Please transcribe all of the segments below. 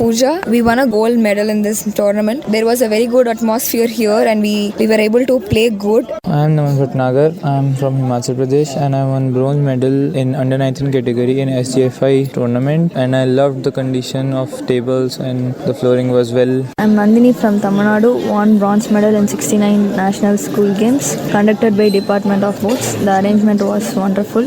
Pooja, we won a gold medal in this tournament. There was a very good atmosphere here and we were able to play good. I am Naman Bhatnagar. I am from Himachal Pradesh and I won bronze medal in under 19 category in SGFI tournament, and I loved the condition of tables and the flooring was well. I am Nandini from Tamil Nadu, won bronze medal in 69 national school games conducted by Department of Sports. The arrangement was wonderful.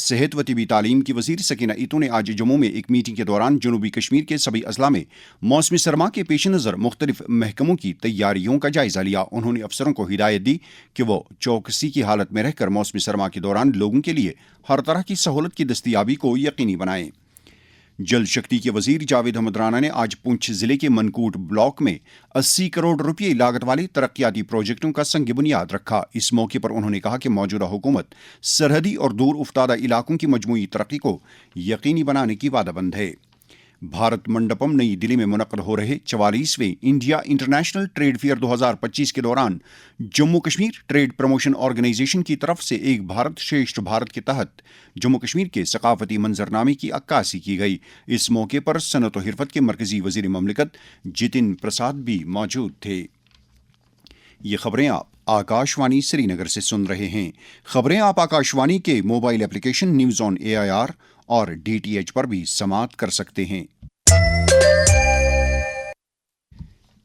صحت و طبی تعلیم کی وزیر سکینہ ایتو نے آج جموں میں ایک میٹنگ کے دوران جنوبی کشمیر کے سبھی اضلاع میں موسم سرما کے پیش نظر مختلف محکموں کی تیاریوں کا جائزہ لیا۔ انہوں نے افسروں کو ہدایت دی کہ وہ چوکسی کی حالت میں رہ کر موسم سرما کے دوران لوگوں کے لیے ہر طرح کی سہولت کی دستیابی کو یقینی بنائیں۔ جل شکتی کے وزیر جاوید احمد رانا نے آج پونچھ ضلع کے منکوٹ بلاک میں 80 کروڑ روپے لاگت والے ترقیاتی پروجیکٹوں کا سنگ بنیاد رکھا۔ اس موقع پر انہوں نے کہا کہ موجودہ حکومت سرحدی اور دور افتادہ علاقوں کی مجموعی ترقی کو یقینی بنانے کی وعدہ مند ہے۔ بھارت منڈپم نئی دلی میں منعقد ہو رہے 44ویں انڈیا انٹرنیشنل ٹریڈ فیئر 2025 کے دوران Jammu Kashmir trade promotion organization کی طرف سے ایک بھارت شریشٹھ بھارت کے تحت جموں کشمیر کے ثقافتی منظرنامے کی عکاسی کی گئی۔ اس موقع پر صنعت و حرفت کے مرکزی وزیر مملکت جتن پرساد بھی موجود تھے۔ یہ خبریں آپ آکاشوانی سری نگر سے سن رہے ہیں۔ خبریں آپ آکاشوانی کے mobile application news on AIR اور DTH پر بھی سماعت کر سکتے ہیں۔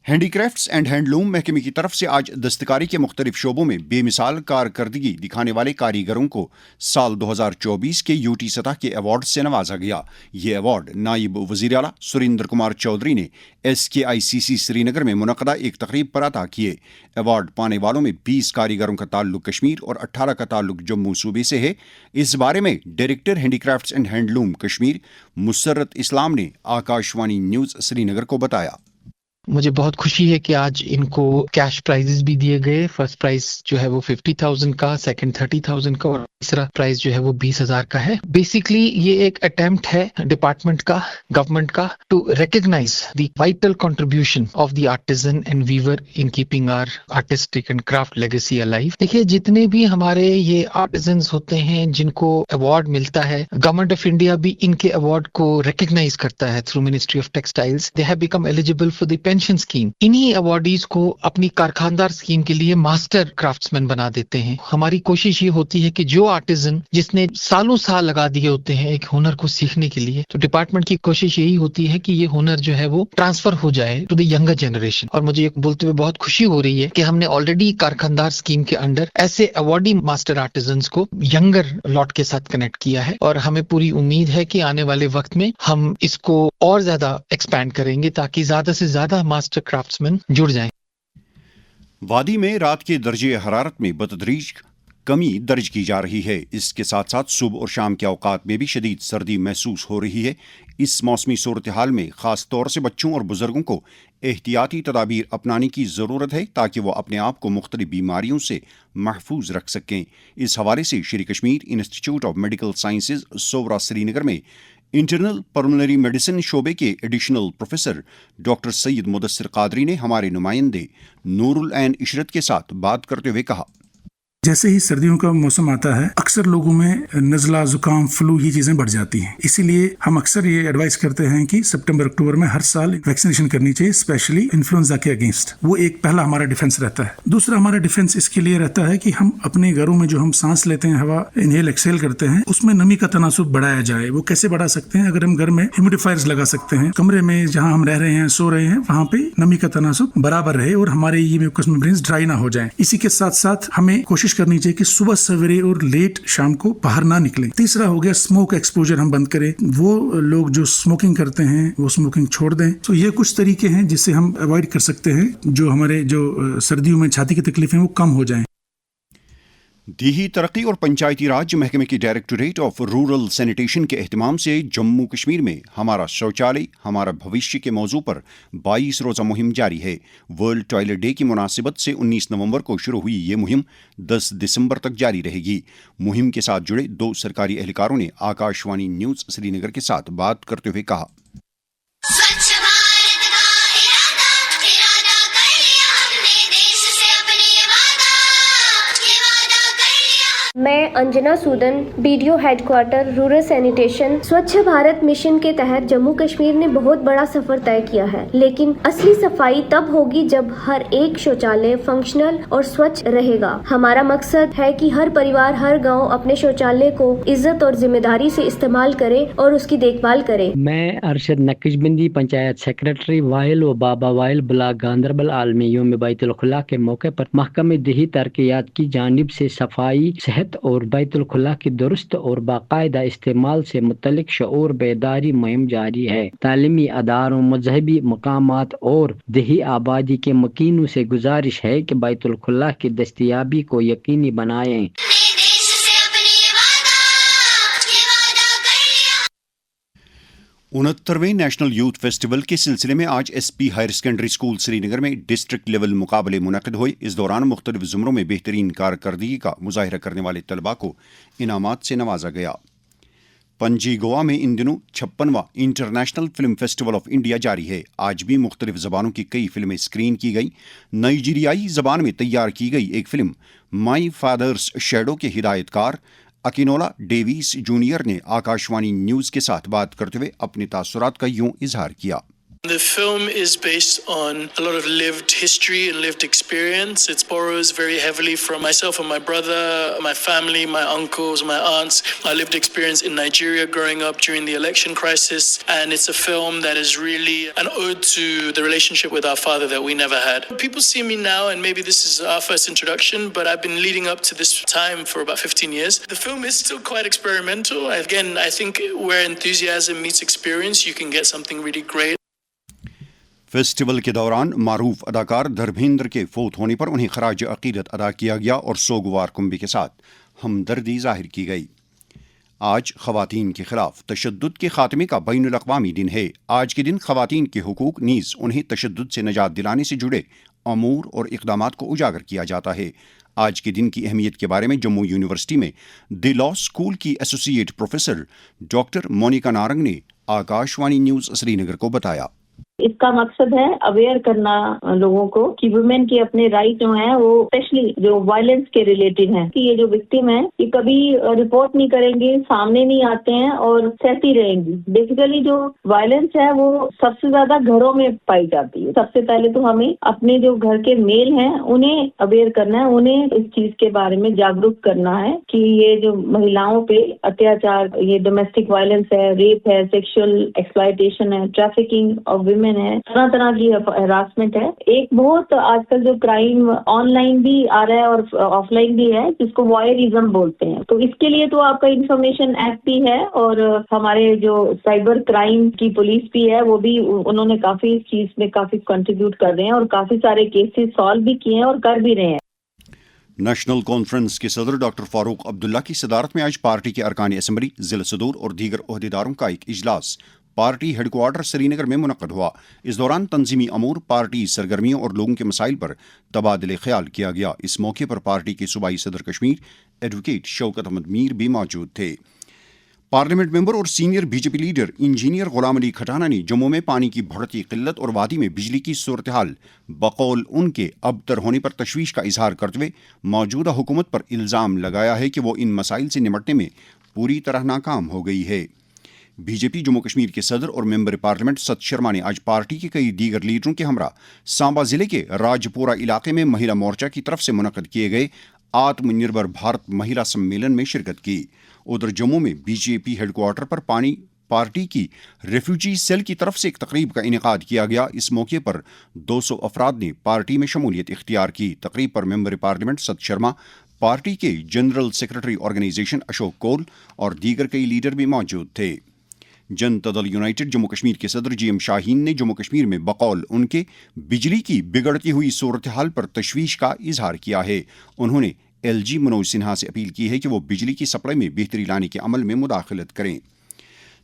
ہینڈی کرافٹس اینڈ ہینڈلوم محکمے کی طرف سے آج دستکاری کے مختلف شعبوں میں بے مثال کارکردگی دکھانے والے کاریگروں کو سال 2024 کے UT سطح کے ایوارڈ سے نوازا گیا۔ یہ ایوارڈ نائب وزیر اعلیٰ سریندر کمار چودھری نے SKICC سری نگر میں منعقدہ ایک تقریب پر عطا کیے۔ ایوارڈ پانے والوں میں 20 کاریگروں کا تعلق کشمیر اور 18 کا تعلق جموں صوبے سے ہے۔ اس بارے میں director handicrafts and handloom Kashmir Musarat Islam نے آکاشوانی نیوز سری نگر کو بتایا۔ مجھے بہت خوشی ہے کہ آج ان کو کیش پرائزز بھی دیے گئے۔ فرسٹ پرائز جو ہے وہ 50,000 کا، سیکنڈ 30,000 کا اور تیسرا پرائز جو ہے وہ 20,000 کا ہے۔ بیسیکلی یہ ایک اٹیمپٹ ہے ڈپارٹمنٹ کا، گورنمنٹ کا، to recognize the vital contribution of the artisan and weaver in keeping our artistic and craft legacy alive. دیکھیے جتنے بھی ہمارے یہ آرٹیزنز ہوتے ہیں جن کو ایوارڈ ملتا ہے، گورنمنٹ آف انڈیا بھی ان کے ایوارڈ کو ریکگنائز کرتا ہے through ministry of textiles. They have become eligible for the pension scheme. انہی ایوارڈیز کو اپنی کارخاندار اسکیم کے لیے ماسٹر کرافٹس مین بنا دیتے ہیں۔ ہماری کوشش یہ ہوتی ہے کہ جو آرٹیزن جس نے سالوں سال لگا دیے ہوتے ہیں ایک ہنر کو سیکھنے کے لیے، تو ڈپارٹمنٹ کی کوشش یہی ہوتی ہے کہ یہ ہنر جو ہے وہ ٹرانسفر ہو جائے ٹو دی ینگر جنریشن۔ اور مجھے یہ بولتے ہوئے بہت خوشی ہو رہی ہے کہ ہم نے آلریڈی کارخاندار اسکیم کے انڈر ایسے ایوارڈی ماسٹر آرٹیزنس کو ینگر لاٹ کے ساتھ کنیکٹ کیا ہے، اور ہمیں پوری امید ہے کہ آنے والے وقت میں ہم اس کو اور زیادہ ایکسپینڈ کریں گے تاکہ زیادہ سے زیادہ ماسٹر کرافٹس مین جڑ جائیں۔ وادی میں رات کے درجہ حرارت میں بتدریج کمی درج کی جا رہی ہے۔ اس کے ساتھ ساتھ صبح اور شام کے اوقات میں بھی شدید سردی محسوس ہو رہی ہے۔ اس موسمی صورتحال میں خاص طور سے بچوں اور بزرگوں کو احتیاطی تدابیر اپنانے کی ضرورت ہے تاکہ وہ اپنے آپ کو مختلف بیماریوں سے محفوظ رکھ سکیں۔ اس حوالے سے Sheri Kashmir institute of medical sciences Soura Srinagar میں انٹرنل پلمونری میڈیسن شعبے کے additional professor doctor Syed Mudasir Qadri نے ہمارے نمائندے نور العین عشرت کے ساتھ بات کرتے ہوئے کہا، جیسے ہی سردیوں کا موسم آتا ہے اکثر لوگوں میں نزلہ، زکام، فلو یہ چیزیں بڑھ جاتی ہیں۔ اسی لیے ہم اکثر یہ ایڈوائز کرتے ہیں کہ سپٹمبر اکتوبر میں ہر سال ویکسینیشن کرنی چاہیے، اسپیشلی انفلوئنزا کے اگینسٹ۔ وہ ایک پہلا ہمارا ڈیفنس رہتا ہے۔ دوسرا ہمارا ڈیفنس اس کے لیے رہتا ہے کہ ہم اپنے گھروں میں جو ہم سانس لیتے ہیں، ہوا انہیل ایکسیل کرتے ہیں، اس میں نمی کا تناسب بڑھایا جائے۔ وہ کیسے بڑھا سکتے ہیں؟ اگر ہم گھر میں ہیومیڈیفائرز لگا سکتے ہیں، کمرے میں جہاں ہم رہ رہے ہیں، سو رہے ہیں، وہاں پہ نمی کا تناسب برابر رہے اور ہمارے یہ میوکس میمبرینز ڈرائی نہ ہو جائیں۔ اسی کے ساتھ ساتھ ہمیں کوشش کرنی چاہیے کہ صبح سویرے اور لیٹ شام کو باہر نہ نکلیں۔ تیسرا ہو گیا اسموک ایکسپوجر ہم بند کریں۔ وہ لوگ جو اسموکنگ کرتے ہیں وہ اسموکنگ چھوڑ دیں۔ تو یہ کچھ طریقے ہیں جس سے ہم اوائڈ کر سکتے ہیں جو ہمارے جو سردیوں میں چھاتی کی تکلیفیں وہ کم ہو جائیں۔ دیہی ترقی اور پنچایتی راج محکمے کی ڈائریکٹوریٹ آف رورل سینیٹیشن کے اہتمام سے جموں کشمیر میں ہمارا شوچالیہ ہمارا بھوشیہ کے موضوع پر 22 روزہ مہم جاری ہے۔ ورلڈ ٹوائلٹ ڈے کی مناسبت سے 19 نومبر کو شروع ہوئی یہ مہم 10 دسمبر تک جاری رہے گی۔ مہم کے ساتھ جڑے 2 سرکاری اہلکاروں نے آکاشوانی نیوز سری نگر کے ساتھ بات کرتے ہوئے کہا، میں Anjana Sudan, BDO headquarter rural sanitation Swachh Bharat mission کے تحت جموں کشمیر نے بہت بڑا سفر طے کیا ہے، لیکن اصلی صفائی تب ہوگی جب ہر ایک شوچالیہ فنکشنل اور سوچھ رہے گا۔ ہمارا مقصد ہے کہ ہر پریوار، ہر گاؤں اپنے شوچالیہ کو عزت اور ذمہ داری سے استعمال کرے اور اس کی دیکھ بھال کرے۔ میں ارشد نقش بندی، پنچایت سیکرٹری وائل و بابا وائل بلاک گاندربل، عالمی یوم بیت الخلاء کے موقع پر محکمہ دیہی ترقیات کی جانب سے صفائی، صحت حفاظت اور بیت الخلا کی درست اور باقاعدہ استعمال سے متعلق شعور بیداری مہم جاری ہے. تعلیمی اداروں، مذہبی مقامات اور دیہی آبادی کے مکینوں سے گزارش ہے کہ بیت الخلا کی دستیابی کو یقینی بنائیں. 69ویں نیشنل یوتھ فیسٹیول کے سلسلے میں آج S P higher secondary school Srinagar میں ڈسٹرکٹ لیول مقابلے منعقد ہوئے. اس دوران مختلف زمروں میں بہترین کارکردگی کا مظاہرہ کرنے والے طلباء کو انعامات سے نوازا گیا. پنجی گوا میں ان دنوں 56واں international film festival of India جاری ہے. آج بھی مختلف زبانوں کی کئی فلمیں اسکرین کی گئی. نائجیریائی زبان میں تیار کی گئی ایک فلم مائی فادرز شیڈو کے ہدایت کار اکینولا ڈیویس جونیئر نے آکاشوانی نیوز کے ساتھ بات کرتے ہوئے اپنے تاثرات کا یوں اظہار کیا. The film is based on a lot of lived history and lived experience. It borrows very heavily from myself and my brother, my family, my uncles, my aunts. Our lived experience in Nigeria growing up during the election crisis. And it's a film that is really an ode to the relationship with our father that we never had. People see me now and maybe this is our first introduction, but I've been leading up to this time for about 15 years. The film is still quite experimental. Again, I think where enthusiasm meets experience, you can get something really great. Festival کے دوران معروف اداکار دھرمیندر کے فوت ہونے پر انہیں خراج عقیدت ادا کیا گیا اور سوگوار کنبے کے ساتھ ہمدردی ظاہر کی گئی. آج خواتین کے خلاف تشدد کے خاتمے کا بین الاقوامی دن ہے. آج کے دن خواتین کے حقوق نیز انہیں تشدد سے نجات دلانے سے جڑے امور اور اقدامات کو اجاگر کیا جاتا ہے. آج کے دن کی اہمیت کے بارے میں جموں یونیورسٹی میں دی لا اسکول کی associate professor doctor Monica Narang نے آکاشوانی نیوز سری نگر کو بتایا. اس کا مقصد ہے اویئر کرنا لوگوں کو کہ ویمن کے اپنے رائٹ جو ہیں وہ اسپیشلی جو وائلنس کے ریلیٹڈ ہیں کہ یہ جو وکٹم ہیں یہ کبھی رپورٹ نہیں کریں گے، سامنے نہیں آتے ہیں اور سہتی رہیں گی. بیسیکلی جو وائلنس ہے وہ سب سے زیادہ گھروں میں پائی جاتی ہے. سب سے پہلے تو ہمیں اپنے جو گھر کے میل ہیں انہیں اویئر کرنا ہے، انہیں اس چیز کے بارے میں جاگروک کرنا ہے کہ یہ جو مہیلاؤں پہ اتیاچار، یہ ڈومیسٹک وائلنس ہے، ریپ ہے، سیکشل ایکسپلائٹیشن ہے، ٹریفکنگ آف ویمن ہے، طرح طرح کی ہراسمنٹ ہے. ایک بہت آج کل جو کرائم آن لائن بھی آ رہا ہے اور آف لائن بھی ہے جس کو وائرزم بولتے ہیں. تو اس کے لیے تو آپ کا انفارمیشن ایکٹ بھی ہے اور ہمارے جو سائبر کرائم کی پولیس بھی ہے وہ بھی انہوں نے کافی اس چیز میں کافی کنٹریبیوٹ کر رہے ہیں اور کافی سارے کیسز سالو بھی کیے ہیں اور کر بھی رہے ہیں. نیشنل کانفرنس کے صدر ڈاکٹر فاروق عبداللہ کی صدارت میں آج پارٹی کے ارکان اسمبلی، ضلع صدور اور دیگر عہدیداروں کا ایک اجلاس پارٹی ہیڈ کوارٹر سری نگر میں منعقد ہوا. اس دوران تنظیمی امور، پارٹی سرگرمیوں اور لوگوں کے مسائل پر تبادلہ خیال کیا گیا. اس موقع پر پارٹی کے صوبائی صدر کشمیر ایڈوکیٹ شوکت احمد میر بھی موجود تھے. پارلیمنٹ ممبر اور senior be J P leader engineer Ghulam علی کھٹانہ نے جموں میں پانی کی بڑھتی قلت اور وادی میں بجلی کی صورتحال بقول ان کے ابتر ہونے پر تشویش کا اظہار کرتے ہوئے موجودہ حکومت پر الزام لگایا ہے کہ وہ ان مسائل سے نمٹنے میں پوری طرح ناکام ہو گئی ہے. بی جے پی جموں کشمیر کے صدر اور ممبر پارلیمنٹ ست شرما نے آج پارٹی کے کئی دیگر لیڈروں کے ہمراہ سانبا ضلع کے راج پورہ علاقے میں مہیلا مورچہ کی طرف سے منعقد کیے گئے آتم نربھر بھارت مہیلا سمیلن میں شرکت کی. ادھر جموں میں B J P headquarter پر پارٹی کی ریفیوجی سیل کی طرف سے ایک تقریب کا انعقاد کیا گیا. اس موقع پر 200 افراد نے پارٹی میں شمولیت اختیار کی. تقریب پر ممبر پارلیمنٹ ست شرما، پارٹی کے جنرل سیکرٹری آرگنائزیشن اشوک کول اور دیگر کئی لیڈر بھی موجود تھے. جنتا دل یونائٹڈ جموں کشمیر کے صدر جی ایم شاہین نے جموں کشمیر میں بقول ان کے بجلی کی بگڑتی ہوئی صورتحال پر تشویش کا اظہار کیا ہے. انہوں نے ایل جی منوج سنہا سے اپیل کی ہے کہ وہ بجلی کی سپلائی میں بہتری لانے کے عمل میں مداخلت کریں.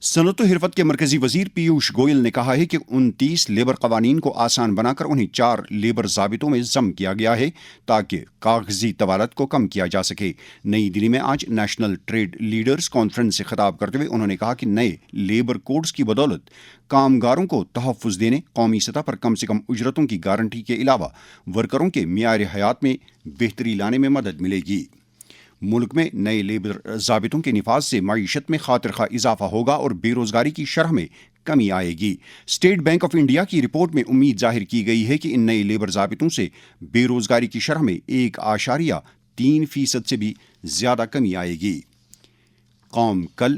صنعت و حرفت کے مرکزی وزیر پیوش گوئل نے کہا ہے کہ 29 لیبر قوانین کو آسان بنا کر انہیں 4 لیبر ضابطوں میں ضم کیا گیا ہے تاکہ کاغذی طوالت کو کم کیا جا سکے. نئی دلی میں آج نیشنل ٹریڈ لیڈرز کانفرنس سے خطاب کرتے ہوئے انہوں نے کہا کہ نئے لیبر کوڈز کی بدولت کامگاروں کو تحفظ دینے، قومی سطح پر کم سے کم اجرتوں کی گارنٹی کے علاوہ ورکروں کے معیار حیات میں بہتری لانے میں مدد ملے گی. ملک میں نئے لیبر ضابطوں کے نفاذ سے معیشت میں خاطر خواہ اضافہ ہوگا اور بے روزگاری کی شرح میں کمی آئے گی. اسٹیٹ بینک آف انڈیا کی رپورٹ میں امید ظاہر کی گئی ہے کہ ان نئے لیبر ضابطوں سے بے روزگاری کی شرح میں 1.3% سے بھی زیادہ کمی آئے گی. قوم کل